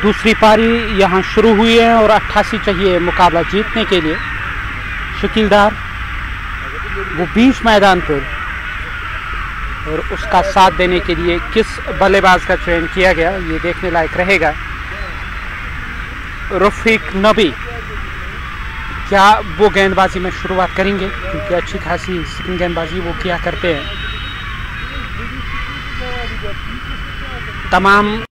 दूसरी पारी यहाँ शुरू हुई है और 88 चाहिए मुकाबला जीतने के लिए। शकील डार वो बीच मैदान पर, और उसका साथ देने के लिए किस बल्लेबाज का चयन किया गया ये देखने लायक रहेगा। रफीक नबी क्या वो गेंदबाजी में शुरुआत करेंगे, क्योंकि अच्छी खासी स्पिन गेंदबाजी वो किया करते हैं। तमाम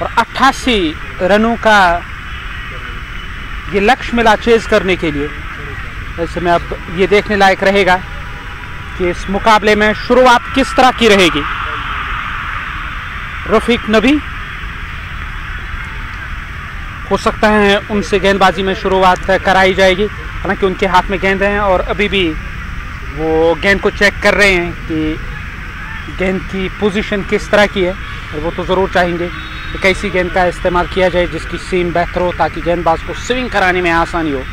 और 88 रनों का ये लक्ष्य मिला चेज करने के लिए। ऐसे में अब ये देखने लायक रहेगा कि इस मुकाबले में शुरुआत किस तरह की रहेगी। रफीक नबी हो सकता है उनसे गेंदबाजी में शुरुआत कराई जाएगी, हालांकि उनके हाथ में गेंद है और अभी भी वो गेंद को चेक कर रहे हैं कि गेंद की पोजीशन किस तरह की है, और वो तो ज़रूर चाहेंगे कि कैसी गेंद का इस्तेमाल किया जाए जिसकी सीम बेहतर हो, ताकि गेंदबाज को स्विंग कराने में आसानी हो।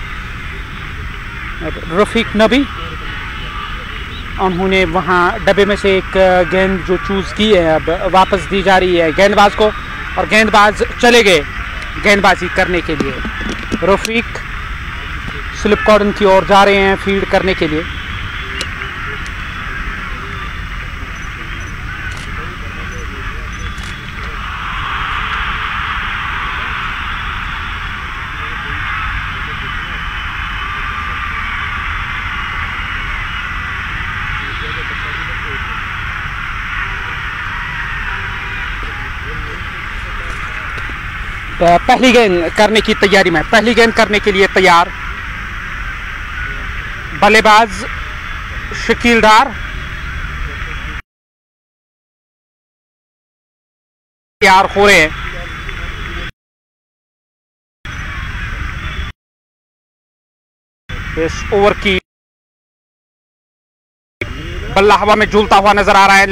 रफीक नबी उन्होंने वहाँ डब्बे में से एक गेंद जो चूज़ की है अब वापस दी जा रही है गेंदबाज को, और गेंदबाज चले गए गेंदबाजी करने के लिए। रफीक स्लिप कॉर्डन की ओर जा रहे हैं फील्ड करने के लिए। पहली गेंद करने की तैयारी में, पहली गेंद करने के लिए तैयार बल्लेबाज शकील डार। तैयार हो रहे हैं। इस ओवर की बल्ला हवा में झूलता हुआ नजर आ रहा है।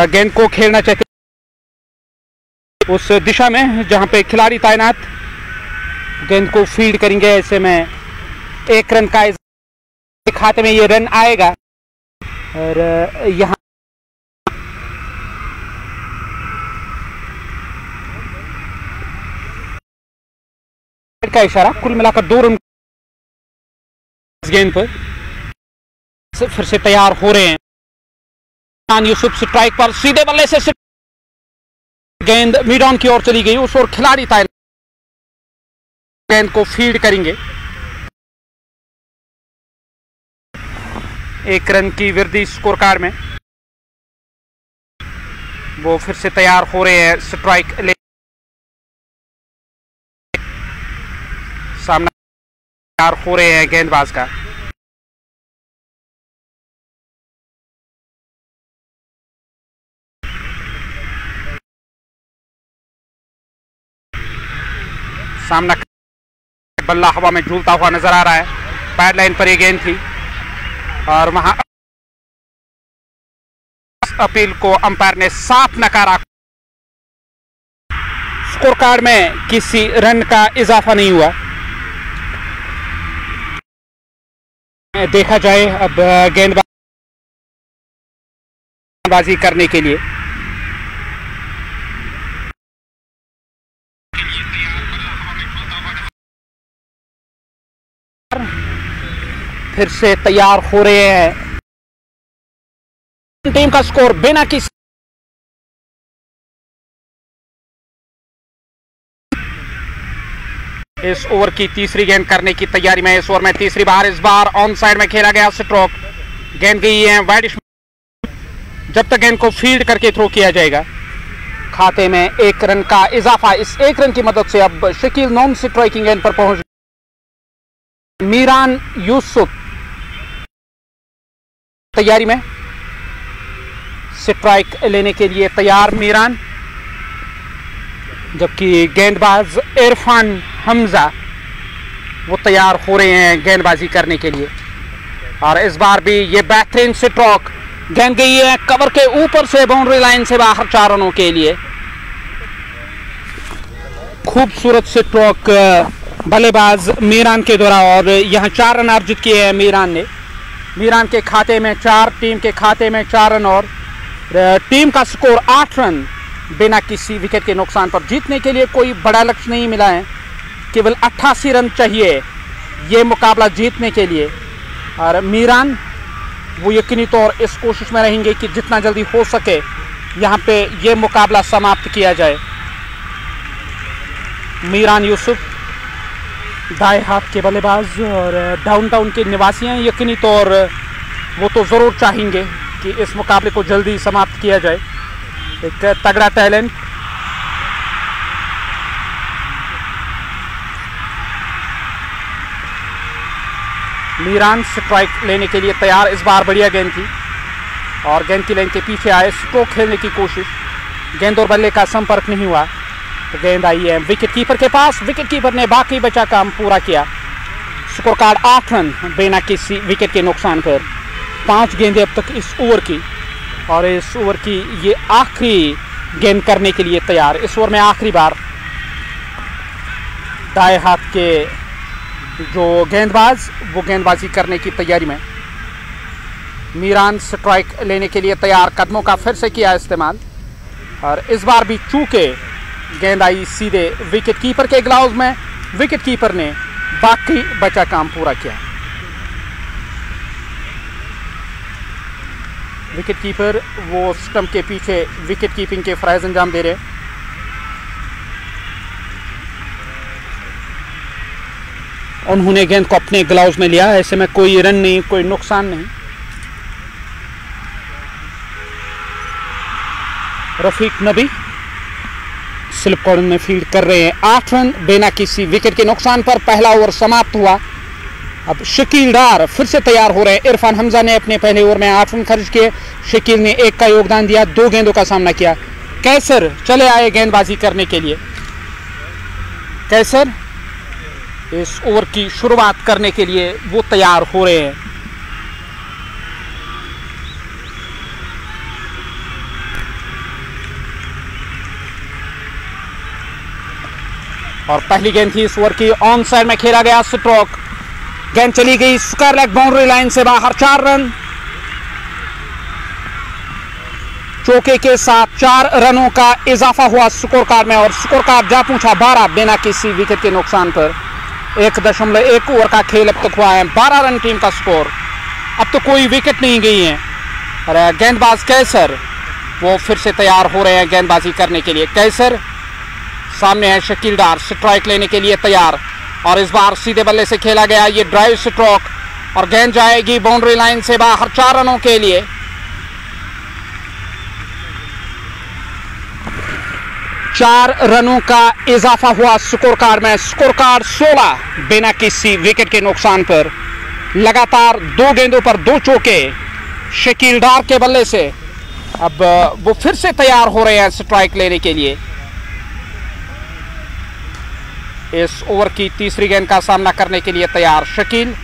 गेंद को खेलना चाहते उस दिशा में जहां पे खिलाड़ी तैनात, गेंद को फील्ड करेंगे। ऐसे में एक रन का खाते में ये रन आएगा, और यहाँ का इशारा, कुल मिलाकर 2 रन गेंद पर। फिर से तैयार हो रहे हैं यूसुफ, स्ट्राइक पर सीधे बल्ले से गेंद मिड ऑन की ओर चली गई। उस ओर खिलाड़ी तैनात गेंद को फील्ड करेंगे। 1 रन की वृद्धि स्कोर कार्ड में। वो फिर से तैयार हो रहे हैं स्ट्राइक ले, सामना तैयार हो रहे हैं गेंदबाज का। सामना बल्ला हवा में झूलता हुआ नजर आ रहा है। पैड लाइन पर ये गेंद थी और वहां अपील को अंपायर ने साफ नकारा। स्कोर कार्ड में किसी रन का इजाफा नहीं हुआ। देखा जाए अब गेंदबाजी करने के लिए फिर से तैयार हो रहे हैं। टीम का स्कोर बिना किसी इस ओवर की तीसरी गेंद करने की तैयारी में। इस ओवर में तीसरी बार, इस बार ऑन साइड में खेला गया स्ट्रोक। गेंद गई है वाइड। जब तक गेंद को फील्ड करके थ्रो किया जाएगा, खाते में 1 रन का इजाफा। इस 1 रन की मदद से अब शकील नॉन स्ट्राइकिंग गेंद पर पहुंच। मीरान यूसुफ तैयारी में, स्ट्राइक लेने के लिए तैयार मीरान, जबकि गेंदबाज इरफान हमजा वो तैयार हो रहे हैं गेंदबाजी करने के लिए। और इस बार भी ये बेहतरीन स्ट्रोक, गेंद गई है कवर के ऊपर से बाउंड्री लाइन से बाहर 4 रनों के लिए। खूबसूरत स्ट्रोक बल्लेबाज मीरान के द्वारा, और यहाँ 4 रन अर्जित किए हैं मीरान ने। मीरान के खाते में 4, टीम के खाते में 4 रन, और टीम का स्कोर 8 रन बिना किसी विकेट के नुकसान पर। जीतने के लिए कोई बड़ा लक्ष्य नहीं मिला है, केवल 88 रन चाहिए ये मुकाबला जीतने के लिए। और मीरान वो यकीनी तौर इस कोशिश में रहेंगे कि जितना जल्दी हो सके यहाँ पे ये मुकाबला समाप्त किया जाए। मीरान यूसुफ दाएं हाथ के बल्लेबाज और डाउनटाउन के निवासी हैं। यकीनी तौर वो तो ज़रूर चाहेंगे कि इस मुकाबले को जल्दी समाप्त किया जाए। एक तगड़ा टैलेंट, मीरान स्ट्राइक लेने के लिए तैयार। इस बार बढ़िया गेंद थी और गेंद की लाइन के पीछे आए, स्ट्रोक खेलने की कोशिश, गेंद और बल्ले का संपर्क नहीं हुआ तो गेंद आई है विकेट कीपर के पास। विकेट कीपर ने बाकी बचा काम पूरा किया। स्कोर कार्ड 8 रन बिना किसी विकेट के नुकसान पर। 5 गेंदें अब तक इस ओवर की, और इस ओवर की ये आखिरी गेंद करने के लिए तैयार। इस ओवर में आखिरी बार दाएं हाथ के जो गेंदबाज वो गेंदबाजी करने की तैयारी में। मीरान स्ट्राइक लेने के लिए तैयार, कदमों का फिर से किया इस्तेमाल, और इस बार भी चूके गेंद आई सीधे विकेट कीपर के ग्लव्स में। विकेट कीपर ने बाकी बचा काम पूरा किया। विकेट कीपर वो स्टंप के पीछे विकेट कीपिंग के फराइज अंजाम दे रहे। उन्होंने गेंद को अपने ग्लव्स में लिया, ऐसे में कोई रन नहीं, कोई नुकसान नहीं। रफीक नबी स्लिप कॉर्नर में फील्ड कर रहे हैं। 8 रन बिना किसी विकेट के नुकसान पर पहला ओवर समाप्त हुआ। अब शकील डार फिर से तैयार हो रहे हैं। इरफान हमजा ने अपने पहले ओवर में 8 रन खर्च किए, शकील ने 1 का योगदान दिया, 2 गेंदों का सामना किया। कैसर चले आए गेंदबाजी करने के लिए। कैसर इस ओवर की शुरुआत करने के लिए वो तैयार हो रहे हैं। और पहली गेंद थी इस ओवर की, ऑन साइड में खेला गया स्ट्रोक, गेंद चली गई स्क्वायर लेग बाउंड्री लाइन से बाहर। 4 रन चौके के साथ 4 रनों का इजाफा हुआ स्कोर कार्ड में, और स्कोर कार्ड जा पहुंचा 12 बिना किसी विकेट के नुकसान पर। 1.1 ओवर का खेल अब तक हुआ है, 12 रन टीम का स्कोर। अब तो कोई विकेट नहीं गई है। और गेंदबाज कैसर वो फिर से तैयार हो रहे हैं गेंदबाजी करने के लिए। कैसर सामने है, शकील डार स्ट्राइक लेने के लिए तैयार, और इस बार सीधे बल्ले से खेला गया ये ड्राइव स्ट्रोक, और गेंद जाएगी बाउंड्री लाइन से बाहर 4 रनों के लिए। चार रनों का इजाफा हुआ स्कोर कार्ड में। स्कोर कार्ड 16 बिना किसी विकेट के नुकसान पर। लगातार 2 गेंदों पर 2 चौके शकील डार के बल्ले से। अब वो फिर से तैयार हो रहे हैं स्ट्राइक लेने के लिए। इस ओवर की तीसरी गेंद का सामना करने के लिए तैयार शकील।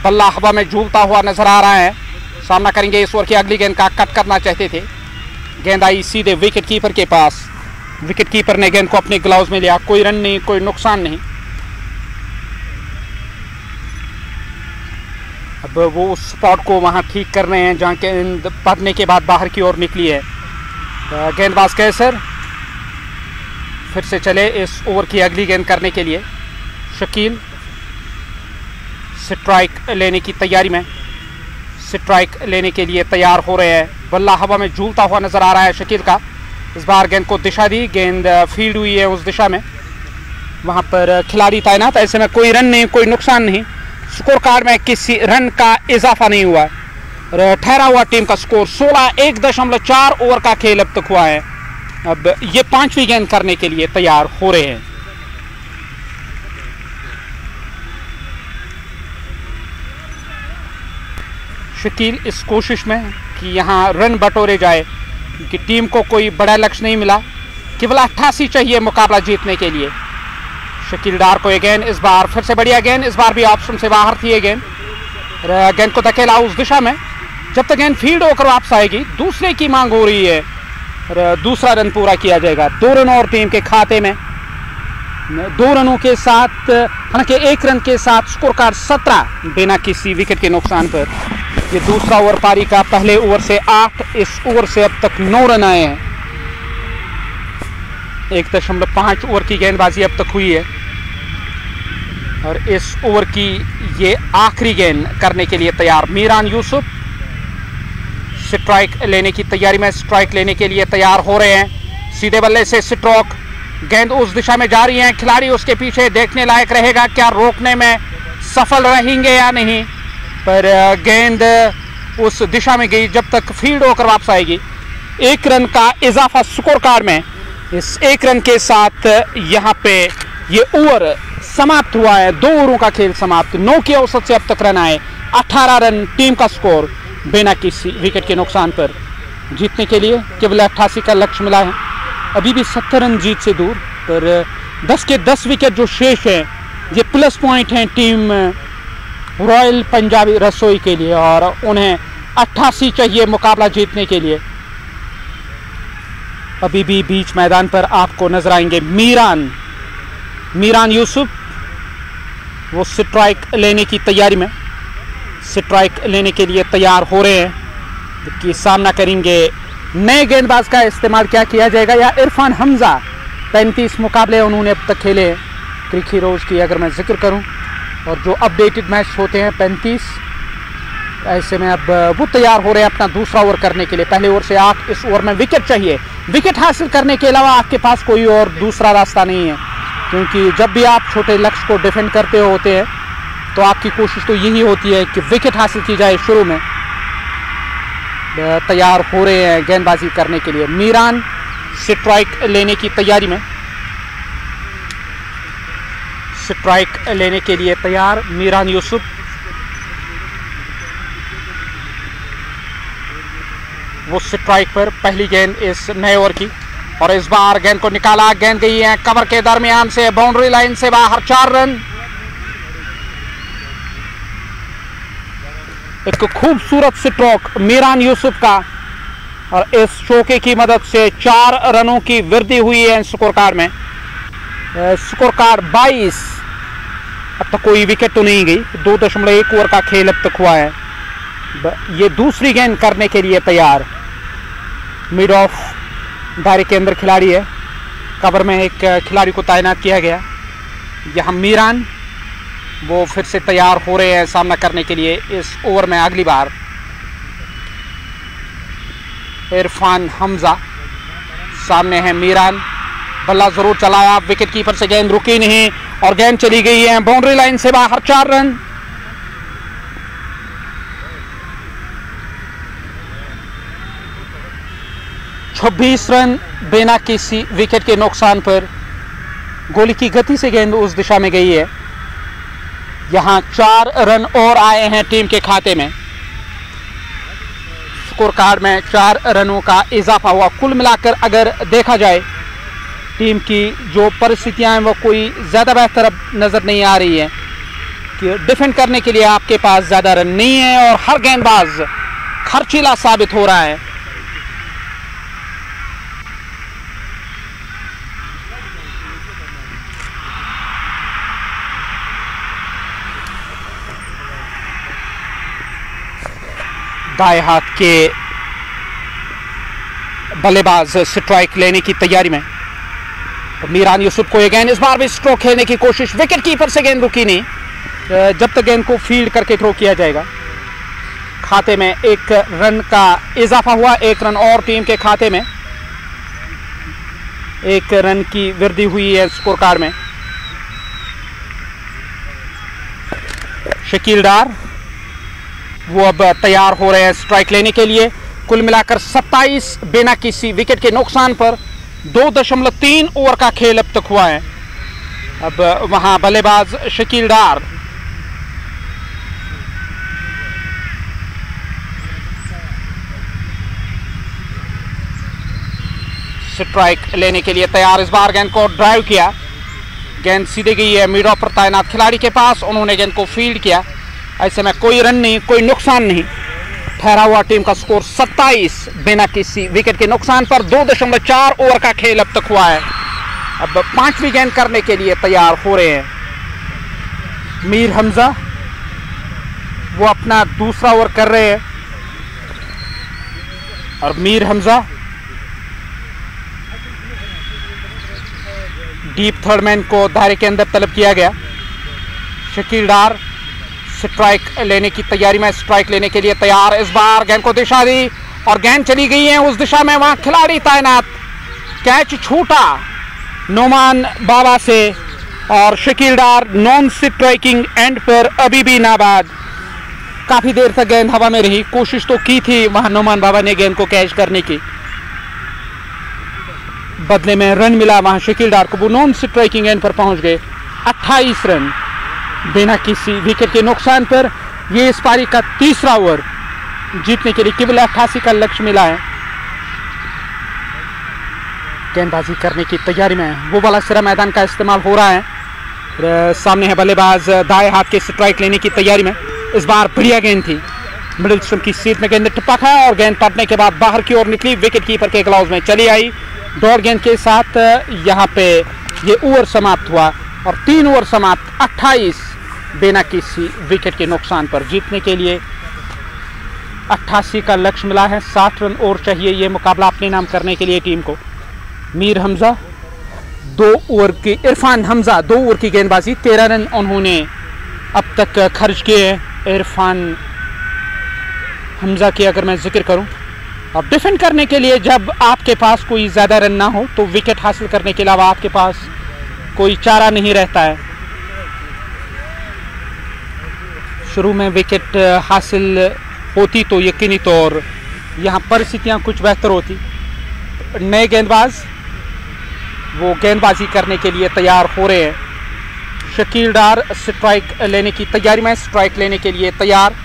बल्ला हवा में झूलता हुआ नजर आ रहा है, सामना करेंगे। इस ओवर की अगली गेंद का कट करना चाहते थे, गेंद आई सीधे विकेट कीपर के पास। विकेट कीपर ने गेंद को अपने ग्लव्स में लिया, कोई रन नहीं, कोई नुकसान नहीं। अब वो उस स्पॉट को वहां ठीक कर रहे हैं जहां गेंद पड़ने के बाद बाहर की ओर निकली है। गेंदबाज कैसर फिर से चले इस ओवर की अगली गेंद करने के लिए। शकील स्ट्राइक लेने की तैयारी में, स्ट्राइक लेने के लिए तैयार हो रहे हैं। बल्ला हवा में झूलता हुआ नजर आ रहा है शकील का। इस बार गेंद को दिशा दी, गेंद फील्ड हुई है उस दिशा में, वहां पर खिलाड़ी तैनात। ऐसे में कोई रन नहीं, कोई नुकसान नहीं। स्कोर कार्ड में किसी रन का इजाफा नहीं हुआ। ठहरा हुआ टीम का स्कोर 16। 1.4 ओवर का खेल अब तक हुआ है। अब ये 5वीं गेंद करने के लिए तैयार हो रहे हैं। शकील इस कोशिश में कि यहां रन बटोरे जाए, क्योंकि टीम को कोई बड़ा लक्ष्य नहीं मिला, केवल 88 चाहिए मुकाबला जीतने के लिए। शकील डार को ये गेंद इस बार फिर से बढ़िया गेंद, इस बार भी ऑप्शन से बाहर थी ये गेंद। गेंद को धकेला उस दिशा में, जब तक गेंद फील्ड होकर वापस आएगी दूसरे की मांग हो रही है और दूसरा रन पूरा किया जाएगा। 2 रन और टीम के खाते में। 2 रनों के साथ, हालांकि 1 रन के साथ स्कोर कार्ड 17 बिना किसी विकेट के नुकसान पर। ये दूसरा ओवर पारी का, पहले ओवर से 8, इस ओवर से अब तक 9 रन आए हैं। 1.5 ओवर की गेंदबाजी अब तक हुई है और इस ओवर की ये आखिरी गेंद करने के लिए तैयार मीरान यूसुफ स्ट्राइक लेने की तैयारी में, स्ट्राइक लेने के लिए तैयार हो रहे हैं। सीधे बल्ले से स्ट्रोक, गेंद उस दिशा में जा रही है, खिलाड़ी उसके पीछे, देखने लायक रहेगा क्या रोकने में सफल रहेंगे या नहीं, पर गेंद उस दिशा में गई। जब तक फील्ड होकर वापस आएगी 1 रन का इजाफा स्कोर कार्ड में। इस 1 रन के साथ यहाँ पे ये ओवर समाप्त हुआ है। 2 ओवरों का खेल समाप्त। 9 की औसत से अब तक रन आए, 18 रन टीम का स्कोर बिना किसी विकेट के नुकसान पर। जीतने के लिए केवल 88 का लक्ष्य मिला है, अभी भी 70 रन जीत से दूर, पर 10 के 10 विकेट जो शेष हैं ये प्लस पॉइंट हैं टीम रॉयल पंजाबी रसोई के लिए और उन्हें 88 चाहिए मुकाबला जीतने के लिए। अभी भी बीच मैदान पर आपको नजर आएंगे मीरान यूसुफ, वो स्ट्राइक लेने की तैयारी में, स्ट्राइक लेने के लिए तैयार हो रहे हैं कि सामना करेंगे। नए गेंदबाज का इस्तेमाल क्या किया जाएगा या इरफान हमजा। 35 मुकाबले उन्होंने अब तक खेले हैं क्रिक हीरोज की अगर मैं जिक्र करूं, और जो अपडेटेड मैच होते हैं 35। ऐसे में अब वो तैयार हो रहे हैं अपना दूसरा ओवर करने के लिए। पहले ओवर से 8, इस ओवर में विकेट चाहिए। विकेट हासिल करने के अलावा आपके पास कोई और दूसरा रास्ता नहीं है, क्योंकि जब भी आप छोटे लक्ष्य को डिफेंड करते होते हैं तो आपकी कोशिश तो यही होती है कि विकेट हासिल की जाए। शुरू में तैयार हो रहे हैं गेंदबाजी करने के लिए। मीरान स्ट्राइक लेने की तैयारी में, स्ट्राइक लेने के लिए तैयार मीरान यूसुफ। वो स्ट्राइक पर, पहली गेंद इस नए ओवर की और इस बार गेंद को निकाला, गेंद गई है कवर के दरमियान से, बाउंड्री लाइन से बाहर। 4 रन। एक खूबसूरत स्ट्रोक मीरान यूसुफ का और इस चौके की मदद से 4 रनों की वृद्धि हुई है स्कोर कार्ड में। Score card 22। अब तक कोई विकेट तो नहीं गई। 2.1 ओवर का खेल अब तक हुआ है। ये दूसरी गेंद करने के लिए तैयार। मिड ऑफ दायरे के अंदर खिलाड़ी है, कवर में एक खिलाड़ी को तैनात किया गया। यहाँ मीरान वो फिर से तैयार हो रहे हैं सामना करने के लिए इस ओवर में। अगली बार इरफान हमजा, सामने है मीरान। बल्ला जरूर चलाया, विकेट कीपर से गेंद रुकी नहीं और गेंद चली गई है बाउंड्री लाइन से बाहर। 4 रन। छब्बीस रन बिना किसी विकेट के नुकसान पर। गोली की गति से गेंद उस दिशा में गई है। यहां 4 रन और आए हैं टीम के खाते में। स्कोर कार्ड में 4 रनों का इजाफा हुआ। कुल मिलाकर अगर देखा जाए टीम की जो परिस्थितियां हैं वो कोई ज़्यादा बेहतर अब नज़र नहीं आ रही है कि डिफेंड करने के लिए आपके पास ज़्यादा रन नहीं है और हर गेंदबाज खर्चीला साबित हो रहा है। दाएं हाथ के बल्लेबाज स्ट्राइक लेने की तैयारी में। मीरान यूसुफ को ये गेंद, इस बार भी स्ट्रोक खेलने की कोशिश, विकेट कीपर से गेंद रुकी नहीं। जब तक गेंद को फील्ड करके थ्रो किया जाएगा। खाते में 1 रन का इजाफा हुआ। 1 रन और टीम के खाते में। 1 रन की वृद्धि हुई है स्कोर कार्ड में। शकील डार वो अब तैयार हो रहे हैं स्ट्राइक लेने के लिए। कुल मिलाकर 27 बिना किसी विकेट के नुकसान पर 2.3 ओवर का खेल अब तक हुआ है। अब वहां बल्लेबाज शकील डार स्ट्राइक लेने के लिए तैयार। इस बार गेंद को ड्राइव किया, गेंद सीधे गई है मिड ऑफ पर तैनात खिलाड़ी के पास, उन्होंने गेंद को फील्ड किया। ऐसे में कोई रन नहीं, कोई नुकसान नहीं। ठहरा हुआ टीम का स्कोर 27 बिना किसी विकेट के नुकसान पर। 2.4 ओवर का खेल अब तक हुआ है। अब 5वीं गेंद करने के लिए तैयार हो रहे हैं मीर हमजा, वो अपना दूसरा ओवर कर रहे हैं। और Mir Hamza deep third man को दायरे के अंदर तलब किया गया। शकील डार स्ट्राइक लेने की तैयारी में, स्ट्राइक लेने के लिए तैयार। इस बार गेंद को दिशा दी और गेंद चली गई है उस दिशा में, वहां खिलाड़ी तैनात। कैच छूटा नोमान बाबा से और शकील डार नॉन स्ट्राइकिंग एंड पर अभी भी नाबाद। काफी देर तक गेंद हवा में रही, कोशिश तो की थी वहां नोमान बाबा ने गेंद को कैच करने की, बदले में रन मिला वहां शकील डार को। वो नॉन स्ट्राइकिंग एंड पर पहुंच गए। 28 रन बिना किसी विकेट के नुकसान पर। ये इस पारी का तीसरा ओवर, जीतने के लिए केवल 88 का लक्ष्य मिला है। गेंदबाजी करने की तैयारी में वो वाला सिरा मैदान का इस्तेमाल हो रहा है। सामने है बल्लेबाज दाएं हाथ के स्ट्राइक लेने की तैयारी में। इस बार बढ़िया गेंद थी, मिडिल स्टंप की सीट में गेंद ने टपका खाया और गेंद पड़ने के बाद बाहर की ओर निकली, विकेट कीपर के ग्लव्स में चली आई। डॉट गेंद के साथ यहाँ पे ये ओवर समाप्त हुआ और 3 ओवर समाप्त 28 बिना किसी विकेट के नुकसान पर। जीतने के लिए 88 का लक्ष्य मिला है। 60 रन और चाहिए ये मुकाबला अपने नाम करने के लिए टीम को। मीर हमजा 2 ओवर की, इरफान हमजा 2 ओवर की गेंदबाजी, 13 रन उन्होंने अब तक खर्च किए हैं। इरफान हमजा की अगर मैं जिक्र करूं, और डिफेंड करने के लिए जब आपके पास कोई ज़्यादा रन ना हो तो विकेट हासिल करने के अलावा आपके पास कोई चारा नहीं रहता है। शुरू में विकेट हासिल होती तो यकीनी तौर यहाँ परिस्थितियाँ कुछ बेहतर होती। नए गेंदबाज वो गेंदबाजी करने के लिए तैयार हो रहे हैं। शकील डार स्ट्राइक लेने की तैयारी में, स्ट्राइक लेने के लिए तैयार।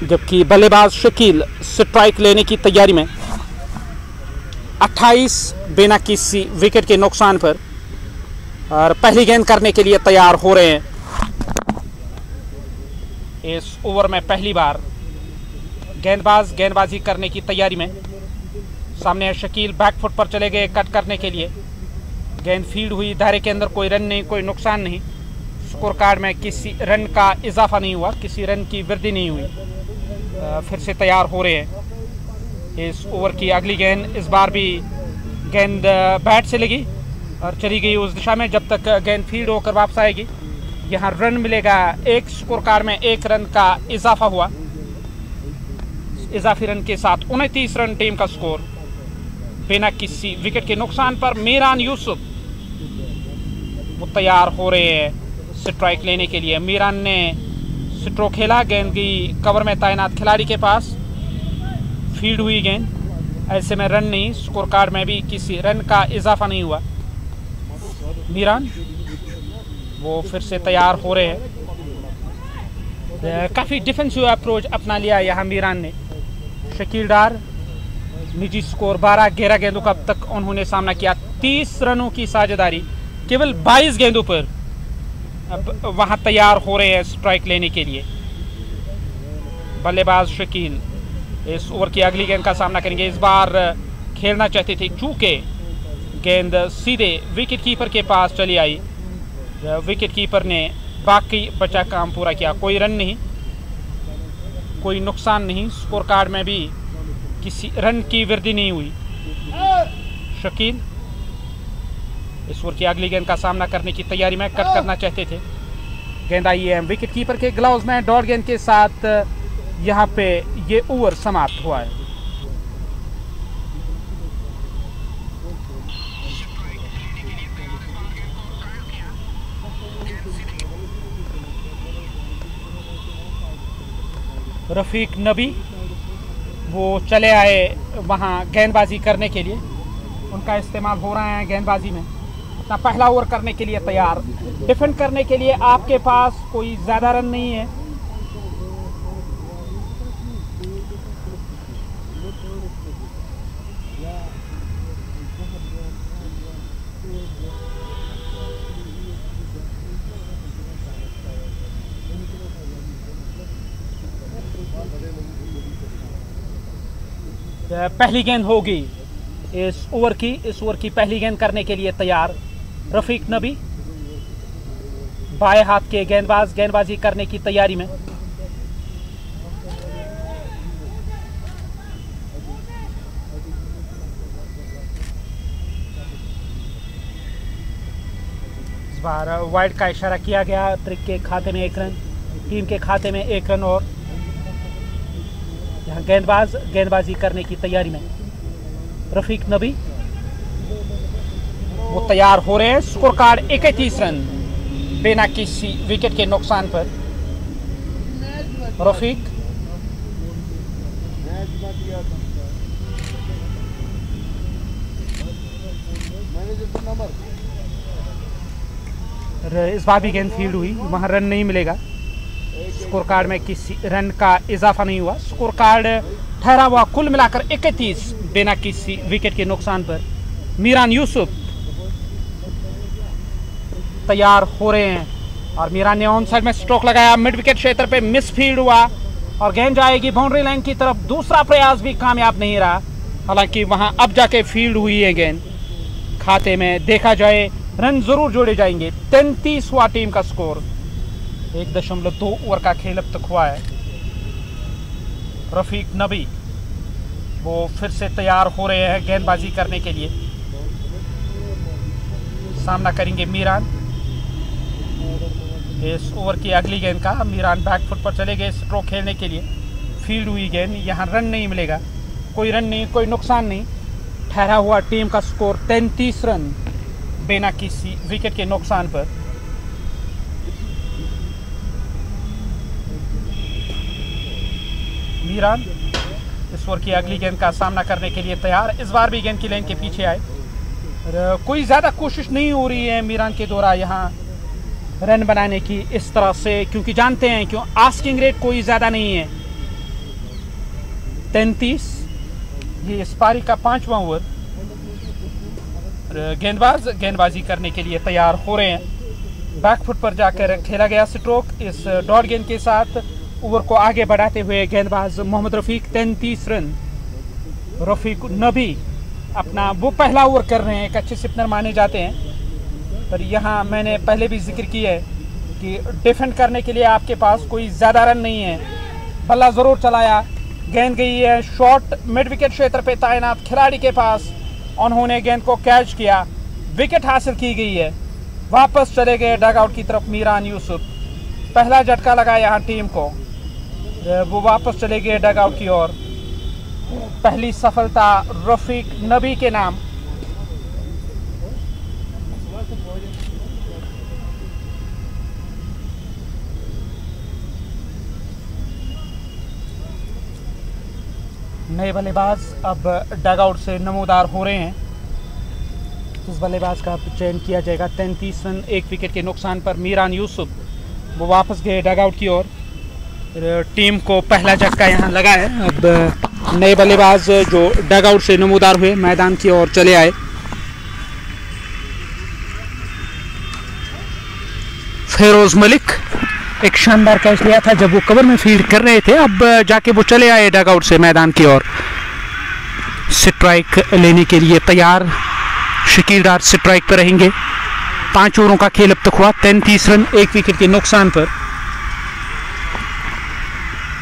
जबकि बल्लेबाज शकील स्ट्राइक लेने की तैयारी में। 28 बिना किसी विकेट के नुकसान पर और पहली गेंद करने के लिए तैयार हो रहे हैं। इस ओवर में पहली बार गेंदबाज गेंदबाजी करने की तैयारी में। सामने शकील बैकफुट पर चले गए कट करने के लिए। गेंद फील्ड हुई, दायरे के अंदर कोई रन नहीं, कोई नुकसान नहीं। स्कोर कार्ड में किसी रन का इजाफा नहीं हुआ, किसी रन की वृद्धि नहीं हुई। फिर से तैयार हो रहे हैं। इस ओवर की अगली गेंद, इस बार भी गेंद बैट से लगी और चली गई उस दिशा में। जब तक गेंद फील्ड होकर वापस आएगी यहाँ रन मिलेगा। एक स्कोर कार्ड में 1 रन का इजाफा हुआ। इजाफी रन के साथ 29 रन टीम का स्कोर बिना किसी विकेट के नुकसान पर। मीरान यूसुफ वो तैयार हो रहे हैं स्ट्राइक लेने के लिए। मीरान ने स्ट्रोक खेला, गेंद गई कवर में तैनात खिलाड़ी के पास, फील्ड हुई गेंद। ऐसे में रन नहीं, स्कोर कार्ड में भी किसी रन का इजाफा नहीं हुआ। मीरान वो फिर से तैयार हो रहे हैं। काफ़ी डिफेंसिव अप्रोच अपना लिया यहाँ मीरान ने। शकील डार निजी स्कोर 12, 11 गेंदों का अब तक उन्होंने सामना किया। 30 रनों की साझेदारी केवल 22 गेंदों पर। अब वहाँ तैयार हो रहे हैं स्ट्राइक लेने के लिए। बल्लेबाज शकील इस ओवर की अगली गेंद का सामना करेंगे। इस बार खेलना चाहते थे, चूंकि गेंद सीधे विकेट कीपर के पास चली आई। विकेट कीपर ने बाकी बचा काम पूरा किया। कोई रन नहीं, कोई नुकसान नहीं। स्कोर कार्ड में भी किसी रन की वृद्धि नहीं हुई। शकील इस ओवर की अगली गेंद का सामना करने की तैयारी में, कट करना चाहते थे। गेंद आई है विकेट कीपर के ग्लव्स में। डॉट गेंद के साथ यहाँ पे ये ओवर समाप्त हुआ है। रफीक नबी वो चले आए वहाँ गेंदबाजी करने के लिए। उनका इस्तेमाल हो रहा है गेंदबाजी में। अपना पहला ओवर करने के लिए तैयार। डिफेंड करने के लिए आपके पास कोई ज़्यादा रन नहीं है। पहली गेंद होगी इस ओवर की पहली गेंद करने के लिए तैयार रफीक नबी। बाएं हाथ के गेंदबाज गेंदबाजी करने की तैयारी में। इस बार वाइड का इशारा किया गया। ट्रिक के खाते में 1 रन, टीम के खाते में 1 रन। और यहाँ गेंदबाज गेंदबाजी करने की तैयारी में रफीक नबी, वो तैयार हो रहे हैं। स्कोर कार्ड 31 रन बिना किसी विकेट के नुकसान पर। रफीक इस बार भी गेंद फील्ड हुई, वहां रन नहीं मिलेगा। स्कोर कार्ड में किसी रन का इजाफा नहीं हुआ। स्कोर कार्ड ठहरा हुआ कुल मिलाकर 31 बिना किसी विकेट के नुकसान पर। मीरान यूसुफ तैयार हो रहे हैं और मीरान ने ऑन साइड में स्ट्रोक लगाया। मिड विकेट क्षेत्र पे मिस फील्ड हुआ और गेंद जाएगी बाउंड्री लाइन की तरफ। दूसरा प्रयास भी कामयाब नहीं रहा, हालांकि वहां अब जाके फील्ड हुई है गेंद। खाते में देखा जाए रन जरूर जोड़े जाएंगे। 33 हुआ टीम का स्कोर। 1.2 ओवर का खेल अब तक हुआ है। रफीक नबी वो फिर से तैयार हो रहे हैं गेंदबाजी करने के लिए। सामना करेंगे मीरान इस ओवर की अगली गेंद का। मीरान बैक फुट पर चले गए स्ट्रोक खेलने के लिए। फील्ड हुई गेंद, यहाँ रन नहीं मिलेगा। कोई रन नहीं, कोई नुकसान नहीं। ठहरा हुआ टीम का स्कोर 33 रन बिना किसी विकेट के नुकसान पर। मीरान इस ओवर की अगली गेंद का सामना करने के लिए तैयार। इस बार भी गेंद की लाइन के पीछे आए। कोई ज़्यादा कोशिश नहीं हो रही है मीरान के द्वारा यहाँ रन बनाने की इस तरह से, क्योंकि जानते हैं क्यों आस्किंग रेट कोई ज़्यादा नहीं है। 33 ये इस पारी का 5वां ओवर। गेंदबाज गेंदबाजी करने के लिए तैयार हो रहे हैं। बैक फुट पर जाकर खेला गया स्ट्रोक। इस डॉट गेंद के साथ ओवर को आगे बढ़ाते हुए गेंदबाज मोहम्मद रफीक 33 रन। रफीक नबी अपना वो पहला ओवर कर रहे हैं, एक अच्छे स्पिनर माने जाते हैं। पर यहाँ मैंने पहले भी जिक्र किया है कि डिफेंड करने के लिए आपके पास कोई ज़्यादा रन नहीं है। बल्ला ज़रूर चलाया, गेंद गई है शॉर्ट मिड विकेट क्षेत्र पे तैनात खिलाड़ी के पास। उन्होंने गेंद को कैच किया, विकेट हासिल की गई है। वापस चले गए डगआउट की तरफ मीरान यूसुफ। पहला झटका लगा यहाँ टीम को, वो वापस चले गए डगआउट की ओर। पहली सफलता रफीक नबी के नाम। नए बल्लेबाज अब डगआउट से नमूदार हो रहे हैं। इस बल्लेबाज का चयन किया जाएगा। 33 रन 1 विकेट के नुकसान पर मीरान यूसुफ वो वापस गए डगआउट की ओर। टीम को पहला झटका यहाँ लगा है। अब नए बल्लेबाज जो डगआउट से नमूदार हुए मैदान की ओर चले आए। फेरोज मलिक एक शानदार कैच लिया था जब वो कवर में फील्ड कर रहे थे। अब जाके वो चले आए डगआउट से मैदान की ओर। स्ट्राइक लेने के लिए तैयार। शकील डार स्ट्राइक पर रहेंगे। 5 ओवरों का खेल अब तक हुआ। 33 रन 1 विकेट के नुकसान पर।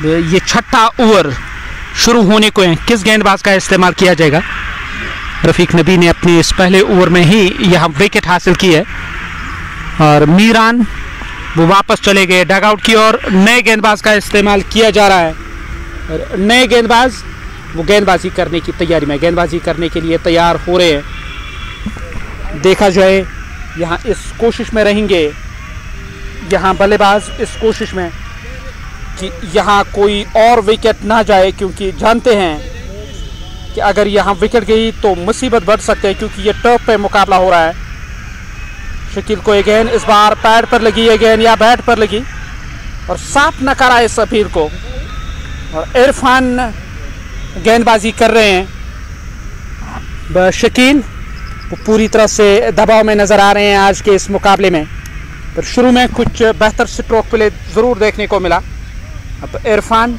ये 6ठा ओवर शुरू होने को है। किस गेंदबाज का इस्तेमाल किया जाएगा? रफीक नबी ने अपने इस पहले ओवर में ही यहाँ विकेट हासिल की है और मीरान वो वापस चले गए डगआउट की ओर। नए गेंदबाज का इस्तेमाल किया जा रहा है और नए गेंदबाज वो गेंदबाजी करने की तैयारी में, गेंदबाजी करने के लिए तैयार हो रहे हैं। देखा जाए यहाँ इस कोशिश में रहेंगे, यहाँ बल्लेबाज इस कोशिश में कि यहाँ कोई और विकेट ना जाए, क्योंकि जानते हैं कि अगर यहाँ विकेट गई तो मुसीबत बढ़ सकते हैं, क्योंकि ये टर्फ पे मुकाबला हो रहा है। शकील को ये गेंद इस बार पैड पर लगी है गेंद या बैट पर लगी और साफ नकारा इस अपील को। और इरफान गेंदबाजी कर रहे हैं। शकील वो पूरी तरह से दबाव में नज़र आ रहे हैं आज के इस मुकाबले में। पर शुरू में कुछ बेहतर स्ट्रोक प्ले ज़रूर देखने को मिला। अब इरफान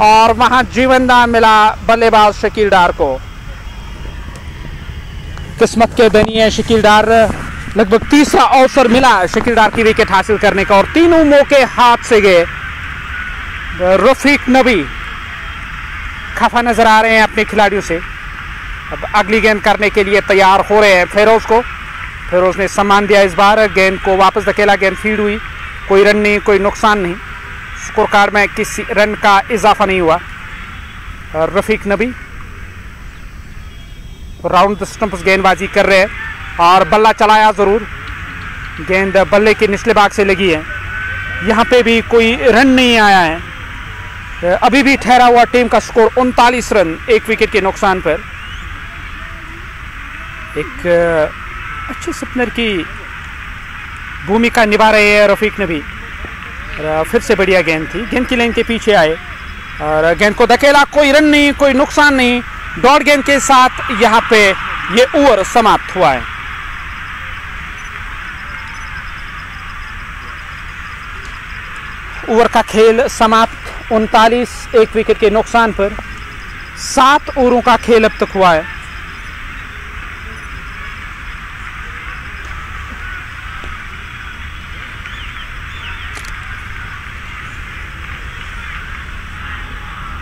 और वहां जीवनदान मिला बल्लेबाज शकील डार को। किस्मत के धनी है शकील डार, लगभग तीसरा अवसर मिला शकील डार की विकेट हासिल करने का और तीनों मौके हाथ से गए। रफीक नबी खफा नजर आ रहे हैं अपने खिलाड़ियों से। अब अगली गेंद करने के लिए तैयार हो रहे हैं फेरोज को। फेरोज ने सम्मान दिया इस बार, गेंद को वापस धकेला, गेंद फील्ड हुई, कोई रन नहीं, कोई नुकसान नहीं, स्कोर कार्ड में किसी रन का इजाफा नहीं हुआ। रफीक नबी राउंड द स्टंप्स गेंदबाजी कर रहे हैं और बल्ला चलाया जरूर, गेंद बल्ले के निचले भाग से लगी है। यहाँ पे भी कोई रन नहीं आया है, अभी भी ठहरा हुआ टीम का स्कोर 39 रन 1 विकेट के नुकसान पर। एक अच्छे स्पिनर की भूमिका निभा रहे हैं रफीक नबी। फिर से बढ़िया गेंद थी, गेंद की लाइन के पीछे आए और गेंद को धकेला, कोई रन नहीं, कोई नुकसान नहीं। डॉट गेंद के साथ यहाँ पे ये ओवर समाप्त हुआ है। ओवर का खेल समाप्त 39 1 विकेट के नुकसान पर। 7 ओवरों का खेल अब तक हुआ है।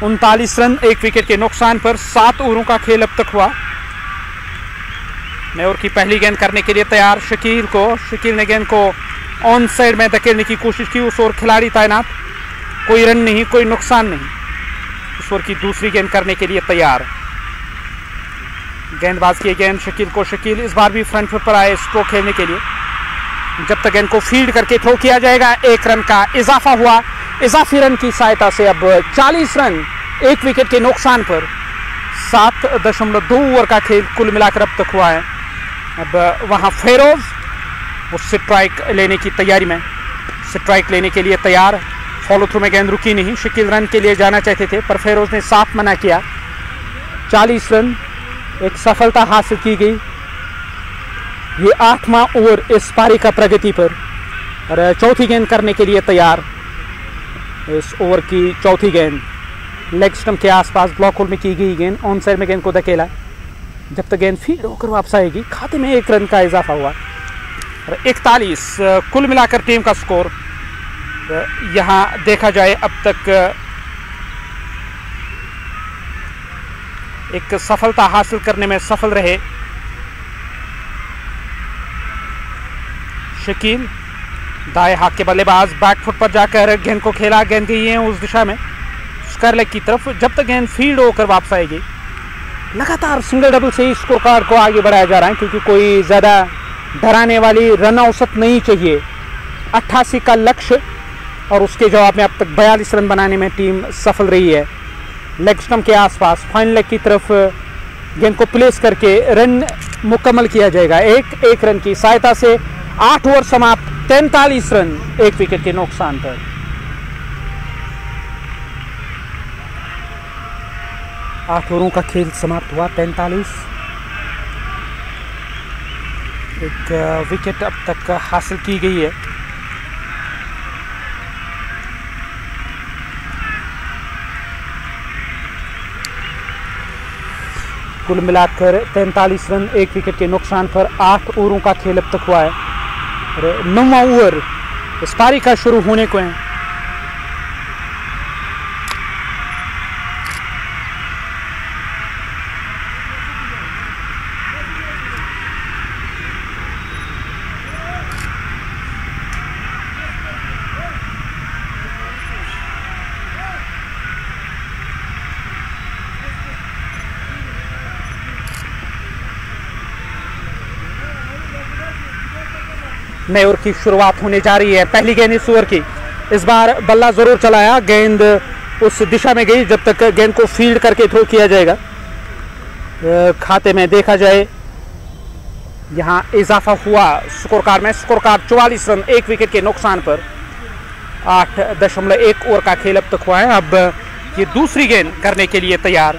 उनतालीस रन 1 विकेट के नुकसान पर 7 ओवरों का खेल अब तक हुआ। नए ओवर की पहली गेंद करने के लिए तैयार शकील को। शकील ने गेंद को ऑन साइड में धकेलने की कोशिश की, उस ओवर खिलाड़ी तैनात, कोई रन नहीं, कोई नुकसान नहीं। उस ओवर की दूसरी गेंद करने के लिए तैयार, गेंदबाज की गेंद शकील को। शकील इस बार भी फ्रंट फुट पर आए स्ट्रोक खेलने के लिए। जब तक गेंद को फील्ड करके थ्रो किया जाएगा, 1 रन का इजाफा हुआ। इजाफी रन की सहायता से अब 40 रन 1 विकेट के नुकसान पर 7.2 ओवर का खेल कुल मिलाकर अब तक हुआ है। अब वहां फेरोज वो स्ट्राइक लेने की तैयारी में, स्ट्राइक लेने के लिए तैयार। फॉलो थ्रू में गेंद रुकी नहीं, शकील रन के लिए जाना चाहते थे पर फेरोज ने साफ मना किया। 40 रन एक सफलता हासिल की गई। ये 8वां ओवर इस पारी का प्रगति पर और चौथी गेंद करने के लिए तैयार। इस ओवर की चौथी गेंद लेग स्टंप के आसपास ब्लॉक होल में की गई गेंद, ऑन साइड में गेंद को धकेला। जब तक गेंद फील्ड होकर वापस आएगी, खाते में 1 रन का इजाफा हुआ और 41 कुल मिलाकर टीम का स्कोर। यहां देखा जाए अब तक एक सफलता हासिल करने में सफल रहे शकील। दाएं हाथ के बल्लेबाज बैक फुट पर जाकर गेंद को खेला, गेंद गई है उस दिशा में स्क्वायर लेग की तरफ। जब तक गेंद फील्ड होकर वापस आएगी, लगातार सिंगल डबल से ही स्कोर कार्ड को आगे बढ़ाया जा रहा है, क्योंकि कोई ज़्यादा डराने वाली रन औसत नहीं चाहिए। 88 का लक्ष्य और उसके जवाब में अब तक 42 रन बनाने में टीम सफल रही है। लेग स्टंप के आसपास फाइनल लेग की तरफ गेंद को प्लेस करके रन मुकम्मल किया जाएगा। एक रन की सहायता से 8 ओवर समाप्त, 43 रन 1 विकेट के नुकसान पर। आठ ओवरों का खेल समाप्त हुआ, 43। एक विकेट अब तक हासिल की गई है। कुल मिलाकर 43 रन 1 विकेट के नुकसान पर 8 ओवरों का खेल अब तक हुआ है और 9वां ओवर इस पारी का शुरू होने को है। नए ओवर की शुरुआत होने जा रही है। पहली गेंद इस ओवर की, इस बार बल्ला जरूर चलाया, गेंद उस दिशा में गई जब तक गेंद को फील्ड करके थ्रो किया जाएगा। खाते में देखा जाए यहां इजाफा हुआ स्कोर कार्ड में। स्कोर कार्ड 44 रन 1 विकेट के नुकसान पर 8.1 ओवर का खेल अब तक हुआ है। अब ये दूसरी गेंद करने के लिए तैयार।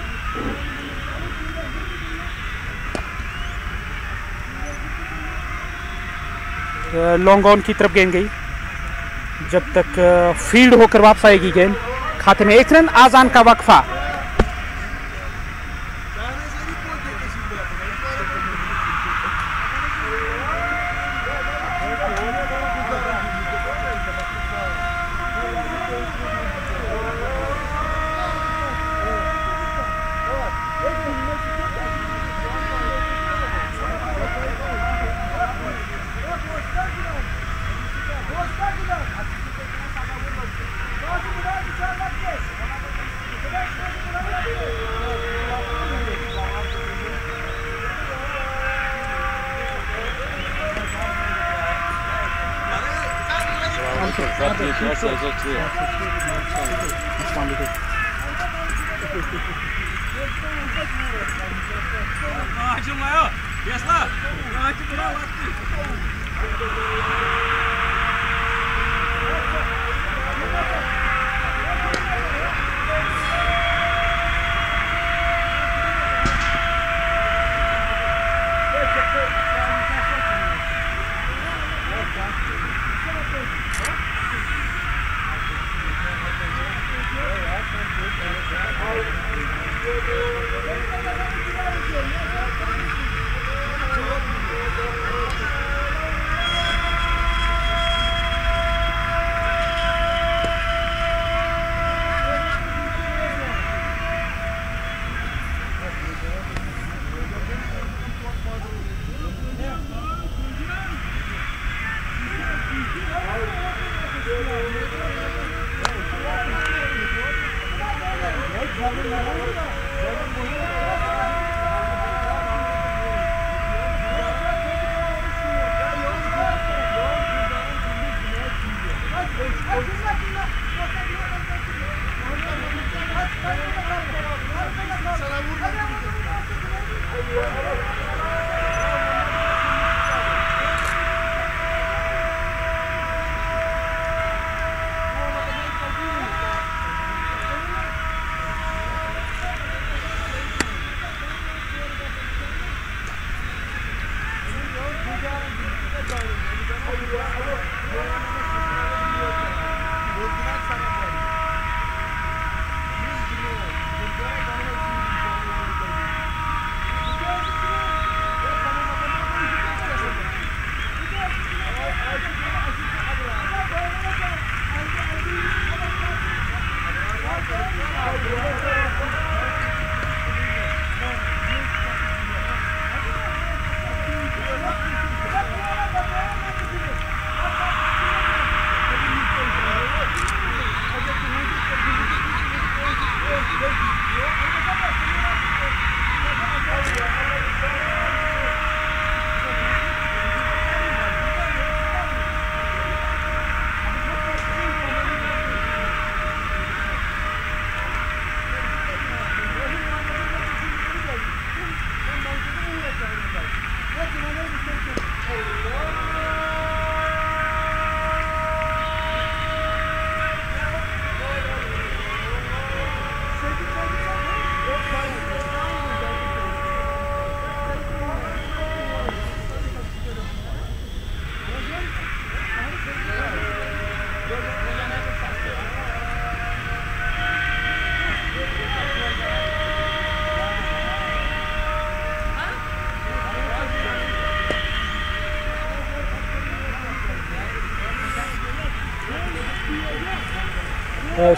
लॉन्ग ऑन की तरफ गेंद गई, जब तक फील्ड होकर वापस आएगी गेंद खाते में 1 रन। आजान का वक्फा।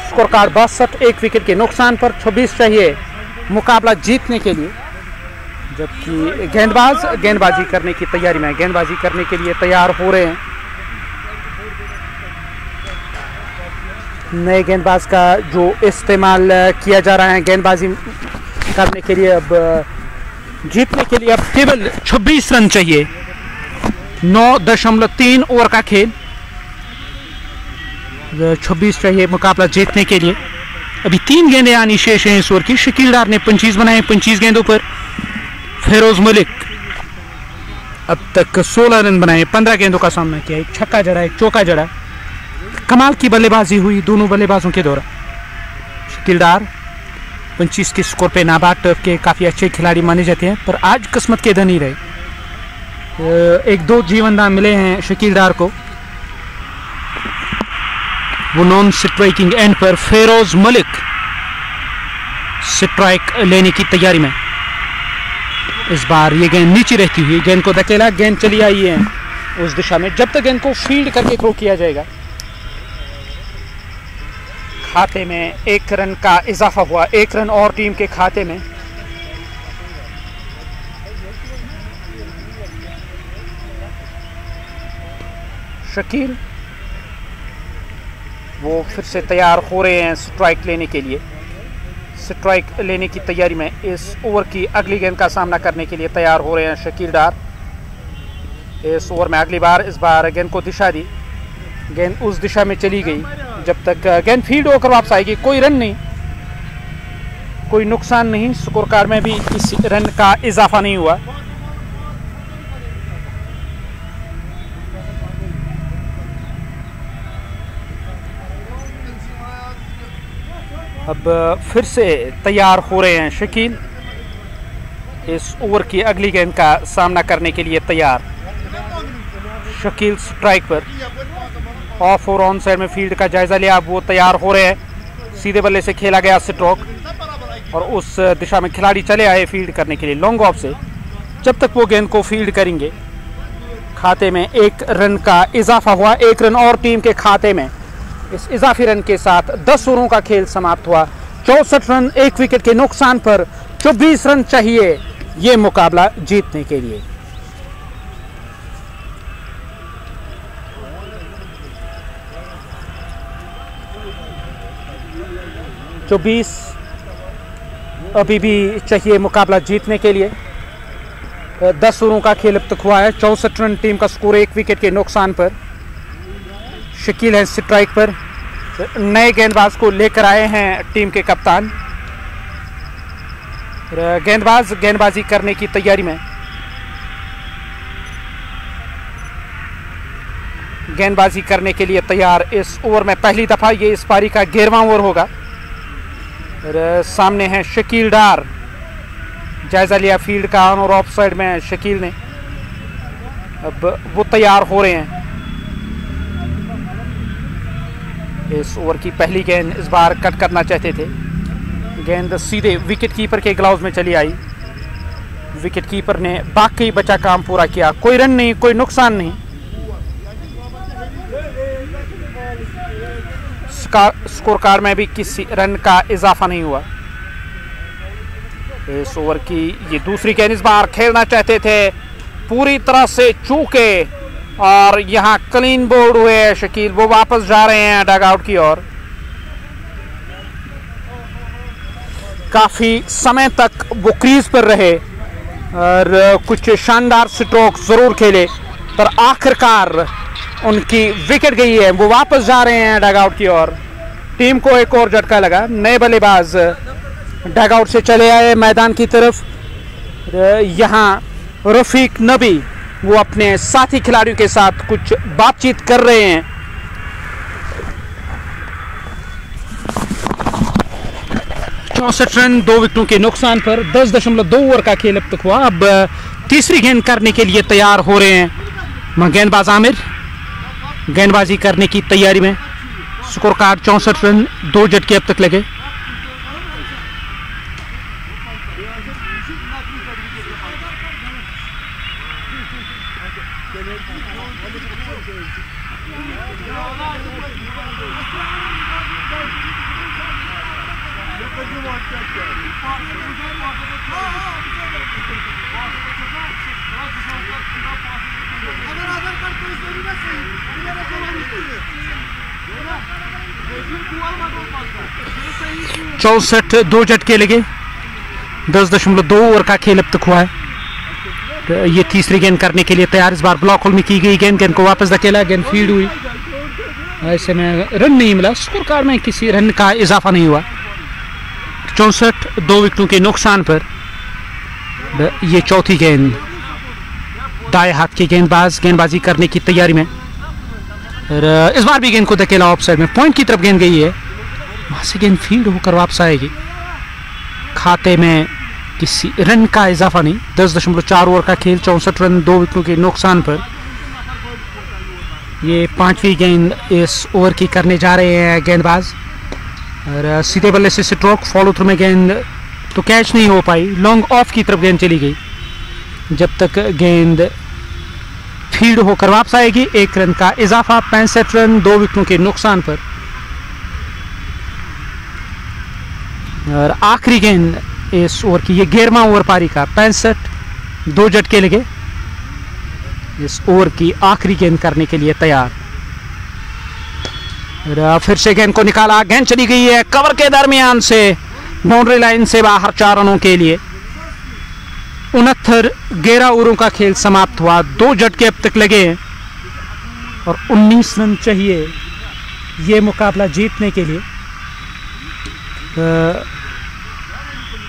स्कोर कार्ड 62, 1 विकेट के नुकसान पर 26 चाहिए मुकाबला जीतने के लिए। जबकि गेंदबाज गेंदबाजी करने की तैयारी में, गेंदबाजी करने के लिए तैयार हो रहे हैं। नए गेंदबाज का जो इस्तेमाल किया जा रहा है गेंदबाजी करने के लिए। अब जीतने के लिए अब केवल 26 रन चाहिए। 9.3 ओवर का खेल, 26 चाहिए मुकाबला जीतने के लिए। अभी 3 गेंदें आनी शेष हैं इस ओवर की। शकील डार ने 25 बनाए 25 गेंदों पर। फेरोज मलिक अब तक 16 रन बनाए, 15 गेंदों का सामना किया। एक छक्का जड़ा, एक चौका जड़ा। कमाल की बल्लेबाजी हुई दोनों बल्लेबाजों के दौरान। शकील डार 25 के स्कोर पे नाबाद टर्फ के काफ़ी अच्छे खिलाड़ी माने जाते हैं, पर आज किस्मत के धनी रहे। 1-2 जीवनदान मिले हैं शकील डार को। वो नॉन स्ट्राइकिंग एंड पर फेरोज मलिक स्ट्राइक लेने की तैयारी में। इस बार ये गेंद नीचे रहती हुई गेंद को धकेला, गेंद चली आई है उस दिशा में। जब तक गेंद को फील्ड करके थ्रो किया जाएगा, खाते में 1 रन का इजाफा हुआ, 1 रन और टीम के खाते में। शकील वो फिर से तैयार हो रहे हैं स्ट्राइक लेने के लिए, स्ट्राइक लेने की तैयारी में। इस ओवर की अगली गेंद का सामना करने के लिए तैयार हो रहे हैं शकील डार। इस ओवर में अगली बार, इस बार गेंद को दिशा दी, गेंद उस दिशा में चली गई। जब तक गेंद फील्ड होकर वापस आएगी, कोई रन नहीं, कोई नुकसान नहीं, स्कोर कार्ड में भी इस रन का इजाफा नहीं हुआ। अब फिर से तैयार हो रहे हैं शकील, इस ओवर की अगली गेंद का सामना करने के लिए तैयार। शकील स्ट्राइक पर, ऑफ और ऑन साइड में फील्ड का जायजा लिया। अब वो तैयार हो रहे हैं, सीधे बल्ले से खेला गया स्ट्रोक और उस दिशा में खिलाड़ी चले आए फील्ड करने के लिए लॉन्ग ऑफ से। जब तक वो गेंद को फील्ड करेंगे, खाते में 1 रन का इजाफा हुआ, 1 रन और टीम के खाते में। इस इजाफी रन के साथ 10 ओवरों का खेल समाप्त हुआ। 64 रन 1 विकेट के नुकसान पर 24 रन चाहिए ये मुकाबला जीतने के लिए। जो 20 अभी भी चाहिए मुकाबला जीतने के लिए। 10 ओवरों का खेल अब तक हुआ है। 64 रन टीम का स्कोर 1 विकेट के नुकसान पर। शकील है स्ट्राइक पर, नए गेंदबाज को लेकर आए हैं टीम के कप्तान। गेंदबाज गेंदबाजी करने की तैयारी में, गेंदबाजी करने के लिए तैयार। इस ओवर में पहली दफा ये इस पारी का 11वां ओवर होगा। सामने है शकील डार, जायजा लिया फील्ड का ऑन और ऑफ साइड में शकील ने। अब वो तैयार हो रहे हैं। इस ओवर की पहली गेंद इस बार कट करना चाहते थे, गेंद सीधे विकेट कीपर के ग्लव्स में चली आई। विकेट कीपर ने बाकी बचा काम पूरा किया, कोई रन नहीं, कोई नुकसान नहीं। स्कोर कार्ड में भी किसी रन का इजाफा नहीं हुआ। इस ओवर की ये दूसरी गेंद इस बार खेलना चाहते थे, पूरी तरह से चूके और यहाँ क्लीन बोल्ड हुए शकील। वो वापस जा रहे हैं डग आउट की ओर। काफी समय तक वो क्रीज पर रहे और कुछ शानदार स्ट्रोक जरूर खेले, पर आखिरकार उनकी विकेट गई है। वो वापस जा रहे हैं डग आउट की ओर। टीम को एक और झटका लगा, नए बल्लेबाज डग आउट से चले आए मैदान की तरफ। यहाँ रफीक नबी वो अपने साथी खिलाड़ियों के साथ कुछ बातचीत कर रहे हैं। चौसठ रन 2 विकेटों के नुकसान पर 10.2 ओवर का खेल अब तक हुआ। अब तीसरी गेंद करने के लिए तैयार हो रहे हैं गेंदबाज आमिर, गेंदबाजी करने की तैयारी में। स्कोर कार्ड 64 रन 2 झटके अब तक लगे। चौसठ 2 झटके लगे। 10.2 ओवर का खेल अब तक हुआ है। तो ये तीसरी गेंद करने के लिए तैयार। इस बार ब्लॉक होल में की गई गेंद, गेंद को वापस धकेला, गेंद फील्ड हुई। ऐसे में रन नहीं मिला, स्कोर कार्ड में किसी रन का इजाफा नहीं हुआ। 64 2 विकेटों के नुकसान पर ये चौथी गेंद। दाएं हाथ के गेंदबाज गेंदबाजी करने की तैयारी में और इस बार भी गेंद को धकेला ऑफ साइड में, पॉइंट की तरफ गेंद गई है। वहां से गेंद फील्ड होकर वापस आएगी। खाते में किसी रन का इजाफा नहीं। 10.4 ओवर का खेल, 64 रन 2 विकेटों के नुकसान पर। ये 5वीं गेंद इस ओवर की करने जा रहे हैं गेंदबाज। और सीधे बल्ले से स्ट्रोक, फॉलो थ्रू में गेंद तो कैच नहीं हो पाई, लॉन्ग ऑफ की तरफ गेंद चली गई। जब तक गेंद फील्ड होकर वापस आएगी 1 रन का इजाफा, 65 रन 2 विकेटों के नुकसान पर। और आखिरी गेंद इस ओवर की, ये 11वां ओवर पारी का, 65 2 झटके लगे। इस ओवर की आखिरी गेंद करने के लिए तैयार। फिर से गेंद को निकाला, गेंद चली गई है कवर के दरमियान से, बाउंड्री लाइन से बाहर 4 रनों के लिए। 69 11 ओवरों का खेल समाप्त हुआ, 2 झटके अब तक लगे हैं और 19 रन चाहिए ये मुकाबला जीतने के लिए।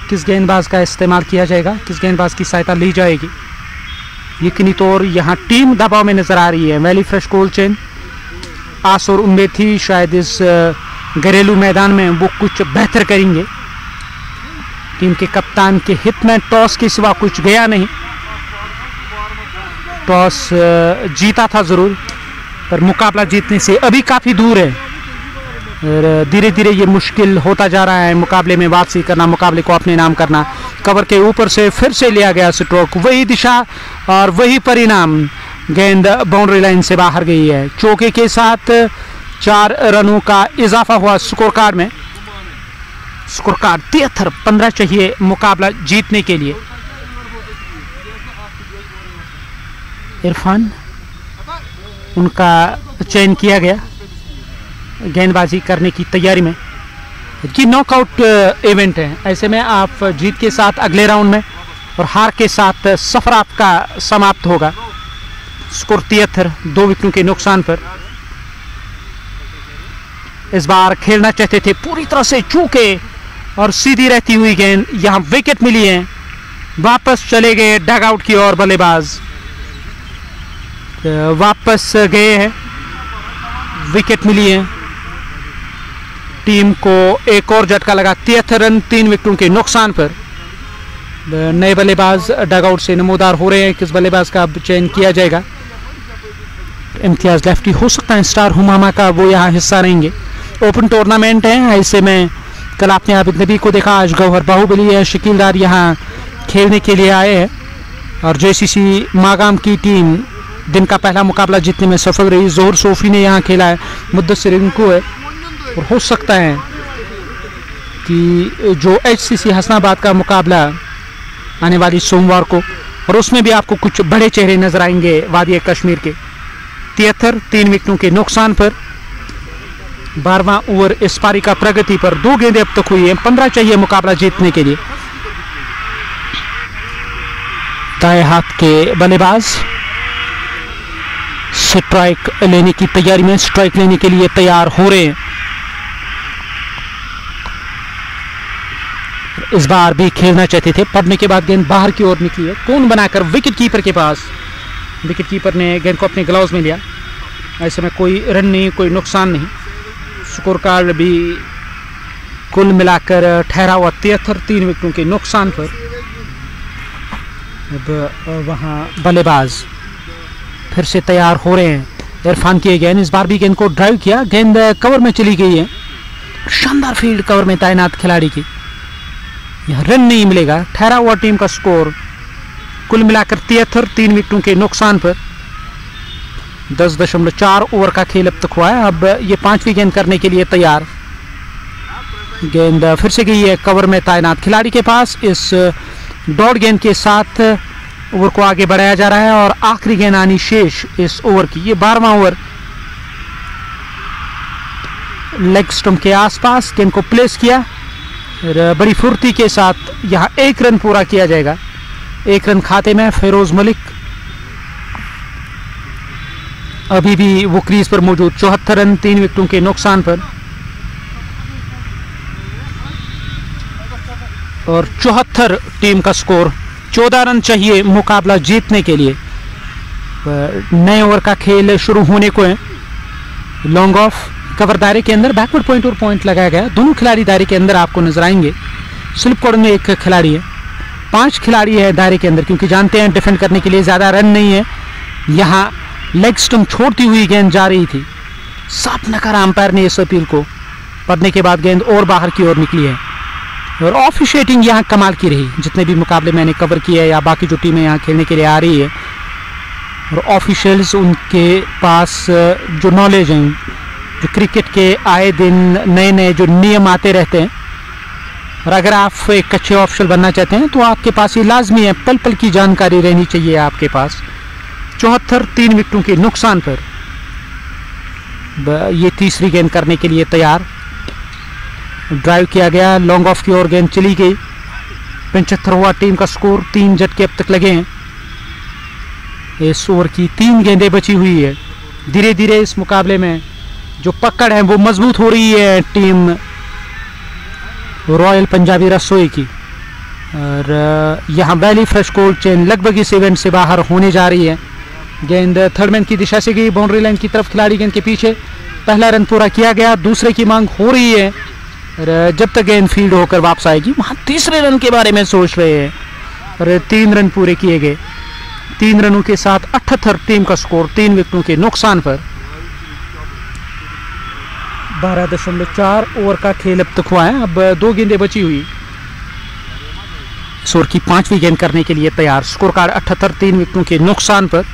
किस गेंदबाज का इस्तेमाल किया जाएगा, किस गेंदबाज की सहायता ली जाएगी, यकीनी तौर यहाँ टीम दबाव में नजर आ रही है। वैली फ्रेश कोल्ड चेन आस और उम्मीद थी शायद इस घरेलू मैदान में वो कुछ बेहतर करेंगे। टीम के कप्तान के हित में टॉस के सिवा कुछ गया नहीं। टॉस जीता था जरूर, पर मुकाबला जीतने से अभी काफी दूर है और धीरे धीरे ये मुश्किल होता जा रहा है मुकाबले में वापसी करना, मुकाबले को अपने नाम करना। कवर के ऊपर से फिर से लिया गया स्ट्रोक, वही दिशा और वही परिणाम, गेंद बाउंड्री लाइन से बाहर गई है। चौके के साथ 4 रनों का इजाफा हुआ स्कोर कार्ड में। स्कोर कार्ड 73 15 चाहिए मुकाबला जीतने के लिए। इरफान उनका चयन किया गया गेंदबाजी करने की तैयारी में। कि नॉकआउट इवेंट है, ऐसे में आप जीत के साथ अगले राउंड में और हार के साथ सफर आपका समाप्त होगा। स्कोर 73 2 विकेटों के नुकसान पर। इस बार खेलना चाहते थे पूरी तरह से, चूके और सीधी रहती हुई गेंद, यहां विकेट मिली है। वापस चले गए डग आउट की ओर बल्लेबाज, वापस गए हैं, विकेट मिली है। टीम को एक और झटका लगा, 73 रन 3 विकेटों के नुकसान पर। नए बल्लेबाज डग आउट से नमोदार हो रहे हैं, किस बल्लेबाज का अब चयन किया जाएगा। इम्तियाज लेफ्टी हो सकता है स्टार हुमामा का वो यहाँ हिस्सा रहेंगे। ओपन टूर्नामेंट है, ऐसे में कल आपने आबिद नबी को देखा, आज गौहर बाहुबली है, शकील डार यहाँ खेलने के लिए आए हैं। और जेसीसी मागाम की टीम दिन का पहला मुकाबला जीतने में सफल रही। जोहर सोफी ने यहाँ खेला है, मुद्दस्सिर रिंकू है। और हो सकता है कि जो HCC हसनाबाद का मुकाबला आने वाली सोमवार को, और उसमें भी आपको कुछ बड़े चेहरे नजर आएंगे वादी कश्मीर के। 73 3 विकेटों के नुकसान पर। 12वां ओवर इस पारी का प्रगति पर, 2 गेंदें अब तक हुई है, 15 चाहिए मुकाबला जीतने के लिए। दाएं हाथ के बल्लेबाज स्ट्राइक लेने की तैयारी में, स्ट्राइक लेने के लिए तैयार हो रहे हैं। इस बार भी खेलना चाहते थे, पड़ने के बाद गेंद बाहर की ओर निकली है, कोन बनाकर विकेट कीपर के पास। विकेट कीपर ने गेंद को अपने ग्लव्स में लिया। ऐसे में कोई रन नहीं, कोई नुकसान नहीं। स्कोर कार्ड भी कुल मिलाकर ठहरा हुआ 73 3 विकेटों के नुकसान पर। अब वहां बल्लेबाज फिर से तैयार हो रहे हैं। इरफान की गेंद, इस बार भी गेंद को ड्राइव किया, गेंद कवर में चली गई है। शानदार फील्ड कवर में तैनात खिलाड़ी की, यह रन नहीं मिलेगा। ठहरा हुआ टीम का स्कोर कुल मिलाकर 73 3 विकेटों के नुकसान पर। 10.4 ओवर का खेल अब तक हुआ है। अब ये 5वीं गेंद करने के लिए तैयार। गेंद फिर से गई है कवर में तैनात खिलाड़ी के पास। इस डॉट गेंद के साथ ओवर को आगे बढ़ाया जा रहा है और आखिरी गेंद आनी शेष इस ओवर की। ये 12वां ओवर। लेग स्टंप के आसपास गेंद को प्लेस किया, बड़ी फुर्ती के साथ यहां 1 रन पूरा किया जाएगा। 1 रन खाते में फिरोज मलिक अभी भी वो क्रीज पर मौजूद। 74 रन 3 विकेटों के नुकसान पर। और 74 टीम का स्कोर। 14 रन चाहिए मुकाबला जीतने के लिए। नए ओवर का खेल शुरू होने को है। लॉन्ग ऑफ, कवर दायरे के अंदर, बैकवर्ड पॉइंट और पॉइंट लगाया गया। दोनों खिलाड़ी दायरे के अंदर आपको नजर आएंगे। स्लिप कॉर्नर में 1 खिलाड़ी है, 5 खिलाड़ी है दायरे के अंदर, क्योंकि जानते हैं डिफेंड करने के लिए ज्यादा रन नहीं है। यहाँ लेग स्टंप छोड़ती हुई गेंद जा रही थी। साफ नकारा अंपायर ने इस अपील को पढ़ने के बाद गेंद और बाहर की ओर निकली है। और ऑफिशिएटिंग यहाँ कमाल की रही। जितने भी मुकाबले मैंने कवर किए हैं या बाकी जो टीमें यहाँ खेलने के लिए आ रही है, और ऑफिशियल्स उनके पास जो नॉलेज है, जो क्रिकेट के आए दिन नए नए जो नियम आते रहते हैं, और अगर आप एक अच्छे ऑफिशियल बनना चाहते हैं तो आपके पास ये लाजमी है, पल पल की जानकारी रहनी चाहिए आपके पास। 74 3 विकेटों के नुकसान पर ये तीसरी गेंद करने के लिए तैयार। ड्राइव किया गया, लॉन्ग ऑफ की ओर गेंद चली गई। 75 हुआ टीम का स्कोर। 3 झटके अब तक लगे हैं। इस ओवर की 3 गेंदें बची हुई है। धीरे धीरे इस मुकाबले में जो पकड़ है वो मजबूत हो रही है टीम रॉयल पंजाबी रसोई की। और यहाँ वैली फ्रेश कोल्ड चेन लगभग इस इवेंट से बाहर होने जा रही है। गेंद थर्डमैन की दिशा से गई बाउंड्री लाइन की तरफ। खिलाड़ी गेंद के पीछे। पहला रन पूरा किया गया, दूसरे की मांग हो रही है। और जब तक गेंद फील्ड होकर वापस आएगी वहां तीसरे रन के बारे में सोच रहे हैं। और 3 रन पूरे किए गए। 3 रनों के साथ 78 टीम का स्कोर 3 विकेटों के नुकसान पर। 12.4 ओवर का खेल अब तक हुआ है। अब 2 गेंदें बची हुई। इस ओवर की 5वीं गेंद करने के लिए तैयार। स्कोर कार्ड 78 3 विकेटों के नुकसान पर।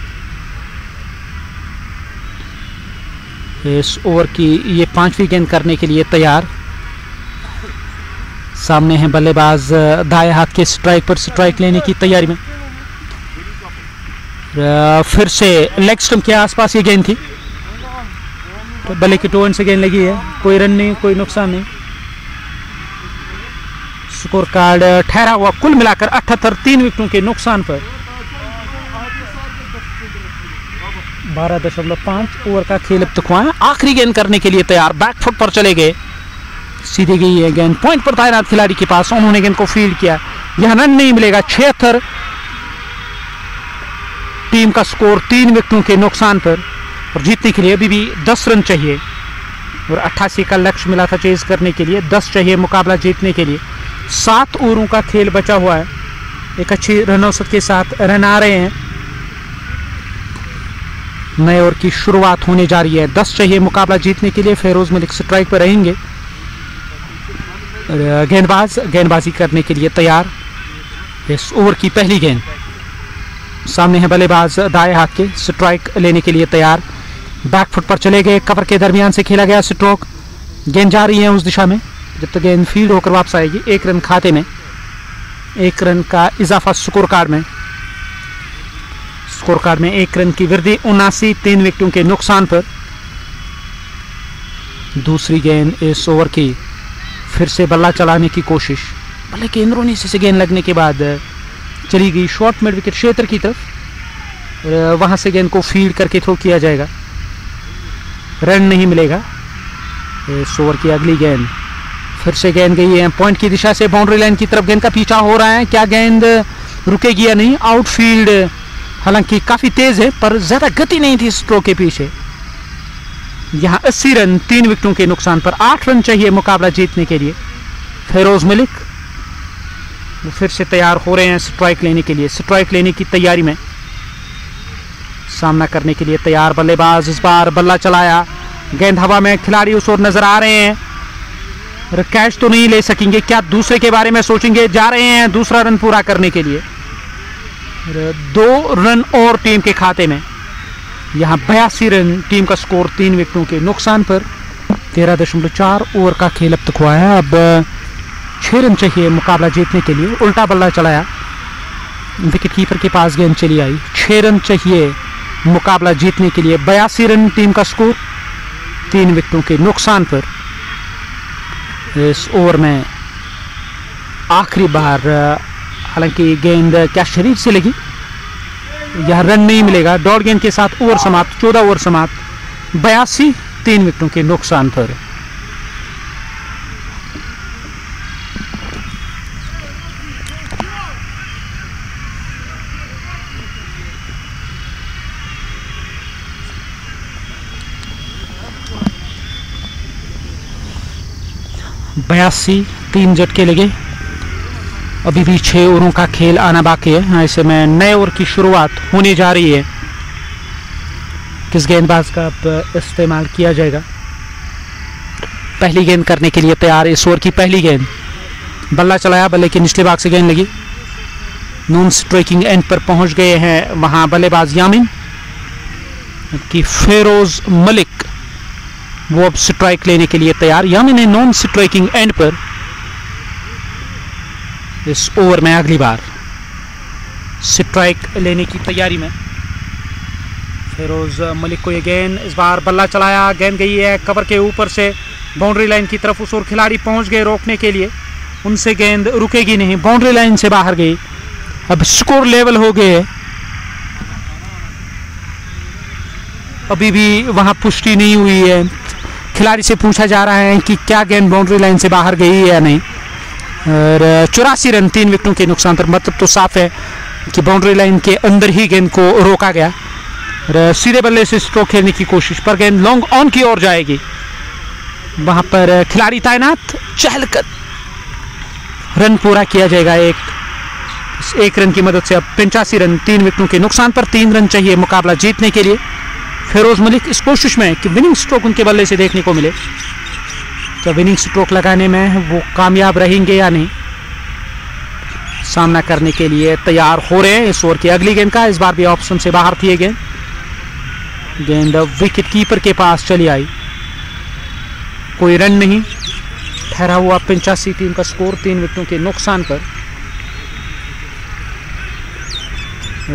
इस ओवर की ये 5वीं गेंद करने के लिए तैयार। सामने है बल्लेबाज दाएं हाथ के स्ट्राइक पर स्ट्राइक लेने की तैयारी में। फिर से लेग स्टंप के आसपास ये गेंद थी। तो बल्ले की टोन से गेंद लगी है। कोई रन नहीं, कोई नुकसान नहीं। स्कोर कार्ड ठहरा हुआ कुल मिलाकर 78 3 विकेटों के नुकसान पर। 12.5 ओवर का खेल अब तक हुआ है। आखिरी गेंद करने के लिए तैयार। बैकफुट पर चले गए। सीधी गई है गेंद पॉइंट पर तैनात खिलाड़ी के पास। उन्होंने गेंद को फील्ड किया। यह रन नहीं मिलेगा। 76 टीम का स्कोर 3 विकेटों के नुकसान पर। और जीतने के लिए अभी भी 10 रन चाहिए। और 88 का लक्ष्य मिला था चेज करने के लिए। 10 चाहिए मुकाबला जीतने के लिए। 7 ओवरों का खेल बचा हुआ है। एक अच्छी रन औसत के साथ रन आ रहे हैं। नए ओवर की शुरुआत होने जा रही है। 10 चाहिए मुकाबला जीतने के लिए। फेरोज मलिक स्ट्राइक पर रहेंगे। गेंदबाजी करने के लिए तैयार। इस ओवर की पहली गेंद। सामने है बल्लेबाज दाएं हाथ के स्ट्राइक लेने के लिए तैयार। बैकफुट पर चले गए। कवर के दरमियान से खेला गया स्ट्रोक। गेंद जा रही है उस दिशा में जब तक गेंद फील्ड होकर वापस आएगी। 1 रन खाते में। 1 रन का इजाफा स्कोर कार्ड में। स्कोर कार्ड में 1 रन की वृद्धि। 79 3 विकेटों के नुकसान पर। दूसरी गेंद इस ओवर की। फिर से बल्ला चलाने की कोशिश। बल्ले के अंदरूनी से गेंद लगने के बाद चली गई शॉर्ट मिड विकेट क्षेत्र की तरफ। वहां से गेंद को फील्ड करके थ्रो किया जाएगा। रन नहीं मिलेगा। इस ओवर की अगली गेंद। फिर से गेंद गई है पॉइंट की दिशा से बाउंड्री लाइन की तरफ। गेंद का पीछा हो रहा है। क्या गेंद रुकेगी या नहीं? आउटफील्ड हालांकि काफी तेज है पर ज्यादा गति नहीं थी स्ट्रोक के पीछे। यहां 80 रन 3 विकेटों के नुकसान पर। 8 रन चाहिए मुकाबला जीतने के लिए। फेरोज मलिक वो फिर से तैयार हो रहे हैं स्ट्राइक लेने के लिए। स्ट्राइक लेने की तैयारी में। सामना करने के लिए तैयार बल्लेबाज। इस बार बल्ला चलाया। गेंद हवा में। खिलाड़ी उस ओर नजर आ रहे हैं। कैच तो नहीं ले सकेंगे। क्या दूसरे के बारे में सोचेंगे? जा रहे हैं दूसरा रन पूरा करने के लिए। 2 रन और टीम के खाते में। यहां 82 रन टीम का स्कोर 3 विकेटों के नुकसान पर। 13.4 ओवर का खेल अब तक हुआ है। अब 6 रन चाहिए मुकाबला जीतने के लिए। उल्टा बल्ला चलाया। विकेट कीपर के पास गेंद चली आई। 6 रन चाहिए मुकाबला जीतने के लिए। 82 रन टीम का स्कोर 3 विकेटों के नुकसान पर। इस ओवर में आखिरी बार हालांकि गेंद क्या शरीर से लगी। यह रन नहीं मिलेगा। डॉट गेंद के साथ ओवर समाप्त। 14 ओवर समाप्त। 82 3 विकेटों के नुकसान पर। बयासी 3 झटके लगे। अभी भी 6 ओवरों का खेल आना बाकी है। ऐसे में नए ओवर की शुरुआत होने जा रही है। किस गेंदबाज का अब इस्तेमाल किया जाएगा। पहली गेंद करने के लिए तैयार, इस ओवर की पहली गेंद। बल्ला चलाया, बल्ले के निचले भाग से गेंद लगी, नॉन स्ट्राइकिंग एंड पर पहुंच गए हैं वहां बल्लेबाज यामिन कि फेरोज मलिक वो अब स्ट्राइक लेने के लिए तैयार। यामिन ने नॉन स्ट्राइकिंग एंड पर इस ओवर में अगली बार स्ट्राइक लेने की तैयारी में। फेरोज मलिक को ये गेंद, इस बार बल्ला चलाया, गेंद गई है कवर के ऊपर से बाउंड्री लाइन की तरफ। उस ओर खिलाड़ी पहुंच गए रोकने के लिए, उनसे गेंद रुकेगी नहीं, बाउंड्री लाइन से बाहर गई। अब स्कोर लेवल हो गए, अभी भी वहां पुष्टि नहीं हुई है। खिलाड़ी से पूछा जा रहा है कि क्या गेंद बाउंड्री लाइन से बाहर गई है या नहीं। और 84 रन 3 विकेटों के नुकसान पर, मतलब तो साफ है कि बाउंड्री लाइन के अंदर ही गेंद को रोका गया। और सीधे बल्ले से स्ट्रोक खेलने की कोशिश पर गेंद लॉन्ग ऑन की ओर जाएगी, वहां पर खिलाड़ी तैनात, चहलकद रन पूरा किया जाएगा। एक रन की मदद से अब 85 रन 3 विकेटों के नुकसान पर 3 रन चाहिए मुकाबला जीतने के लिए। फेरोज मलिक इस कोशिश में कि विनिंग स्ट्रोक उनके बल्ले से देखने को मिले, क्या विनिंग स्ट्रोक लगाने में वो कामयाब रहेंगे या नहीं। सामना करने के लिए तैयार हो रहे हैं इस ओवर की अगली गेंद का। इस बार भी ऑप्शन से बाहर थी गेंद विकेट कीपर के पास चली आई, कोई रन नहीं, ठहरा हुआ 85 टीम का स्कोर 3 विकेटों के नुकसान पर।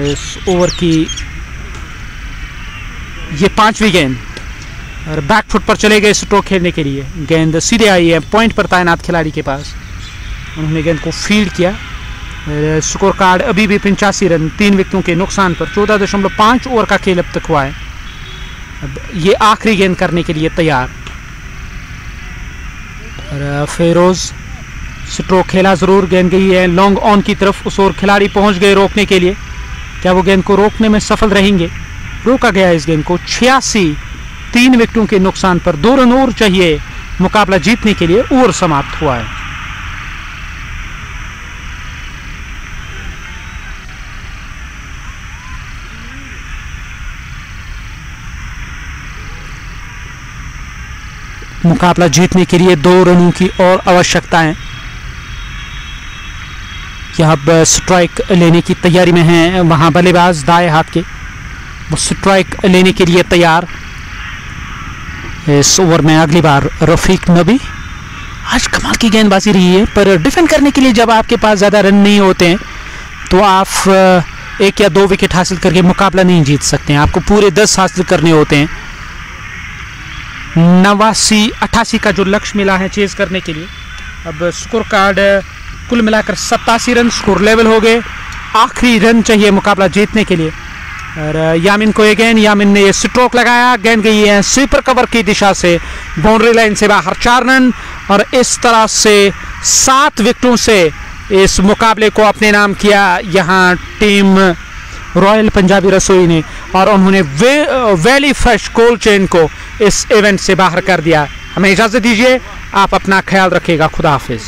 इस ओवर की ये 5वीं गेंद और बैकफुट पर चले गए स्ट्रोक खेलने के लिए। गेंद सीधे आई है पॉइंट पर तैनात खिलाड़ी के पास, उन्होंने गेंद को फील्ड किया। स्कोर कार्ड अभी भी 85 रन 3 विकेटों के नुकसान पर। 14.5 ओवर का खेल अब तक हुआ है। अब ये आखिरी गेंद करने के लिए तैयार। और फेरोज स्ट्रोक खेला जरूर, गेंद गई है लॉन्ग ऑन की तरफ। उस ओर खिलाड़ी पहुंच गए रोकने के लिए, क्या वो गेंद को रोकने में सफल रहेंगे। रोका गया इस गेंद को। 86 3 विकेटों के नुकसान पर 2 रन और चाहिए मुकाबला जीतने के लिए। ओवर समाप्त हुआ है। मुकाबला जीतने के लिए 2 रनों की और आवश्यकता है। यह स्ट्राइक लेने की तैयारी में है वहां बल्लेबाज दाएं हाथ के, वो स्ट्राइक लेने के लिए तैयार। इस ओवर में अगली बार रफीक नबी। आज कमाल की गेंदबाजी रही है, पर डिफेंड करने के लिए जब आपके पास ज़्यादा रन नहीं होते हैं तो आप 1 या 2 विकेट हासिल करके मुकाबला नहीं जीत सकते हैं, आपको पूरे 10 हासिल करने होते हैं। 89-88 का जो लक्ष्य मिला है चेज करने के लिए। अब स्कोर कार्ड कुल मिलाकर 87 रन स्कोर लेवल हो गए। आखिरी रन चाहिए मुकाबला जीतने के लिए। और यामिन को ये गेंद, यामिन ने ये स्ट्रोक लगाया, गेंद गई है स्वीपर कवर की दिशा से बाउंड्री लाइन से बाहर। 4 रन और इस तरह से 7 विकेटों से इस मुकाबले को अपने नाम किया यहाँ टीम रॉयल पंजाबी रसोई ने, और उन्होंने वैली फ्रेश कोल्ड चेन को इस इवेंट से बाहर कर दिया। हमें इजाज़त दीजिए, आप अपना ख्याल रखिएगा। खुदा हाफिज।